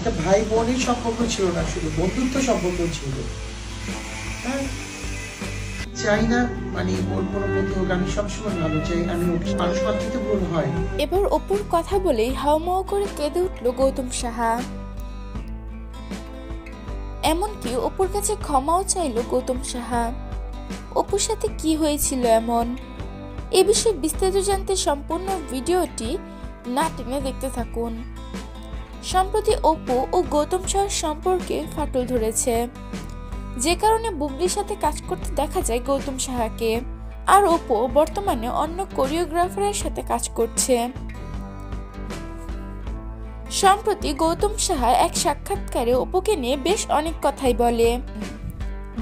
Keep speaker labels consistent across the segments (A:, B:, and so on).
A: একটা ভাই বোনের সম্পর্ক ছিল না, শুধু বন্ধুত্ব সম্পর্ক ছিল। হ্যাঁ, চাই না মানে ওর কোনো বন্ধু হোক, আমি সবসময় ভালো চাই, আমি ওকে মানুষ মাত্রই ভুল হয়।
B: এবার অপুর কথা বলেই হাউমাউ করে কেঁদে উঠল গৌতম সাহা। এমনকি অপুর কাছে ক্ষমাও চাইল গৌতম সাহা। অপুর সাথে কি হয়েছিল এমন, এ বিষয়ে বিস্তারিত জানতে সম্পূর্ণ ভিডিওটি না টেনে দেখতে থাকুন। সম্প্রতি অপু ও গৌতম সাহার সম্পর্কে ফাটল ধরেছে, যে কারণে বুবলির সাথে কাজ করতে দেখা যায় গৌতম সাহাকে। আর অপু বর্তমানে অন্য কোরিওগ্রাফারের সাথে কাজ করছে। সম্প্রতি গৌতম সাহা এক সাক্ষাৎকারে অপুকে নিয়ে বেশ অনেক কথাই বলে।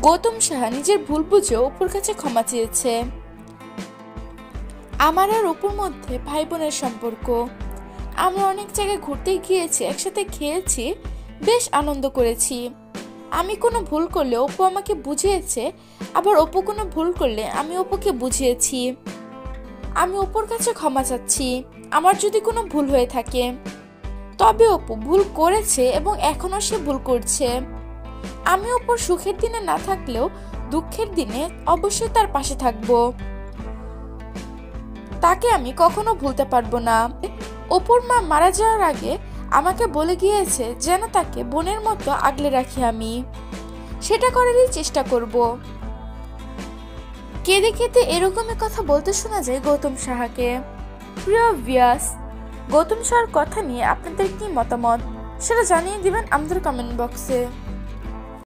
B: গৌতম সাহা নিজের ভুল বুঝে অপুর কাছে ক্ষমা চেয়েছে। আমার আর অপুর মধ্যে ভাই বোনের সম্পর্ক। আমরা অনেক জায়গায় ঘুরতে গিয়েছি, একসাথে খেয়েছি, বেশ আনন্দ করেছি। আমি কোনো ভুল করলে অপু আমাকে বুঝিয়েছে, আবার অপু কোনো ভুল করলে আমি অপুকে বুঝিয়েছি। আমি অপুর কাছে ক্ষমা চাচ্ছি আমার যদি কোনো ভুল হয়ে থাকে। তবে অপু ভুল করেছে এবং এখনো সে ভুল করছে। আমি অপুর সুখের দিনে না থাকলেও দুঃখের দিনে অবশ্যই তার পাশে থাকবো। তাকে আমি কখনো ভুলতে পারবো না। অপুর মা মারা যাওয়ার আগে আমাকে বলে গিয়েছে যেন তাকে বোনের মতো আগলে রাখি, আমি সেটা করারই চেষ্টা করব। কেঁদে কেঁদে এরকমই কথা বলতে শোনা যায় গৌতম সাহাকে। প্রিয় ভিউয়ার্স, গৌতম সাহার কথা নিয়ে আপনাদের কি মতামত সেটা জানিয়ে দিবেন আমাদের কমেন্ট বক্সে।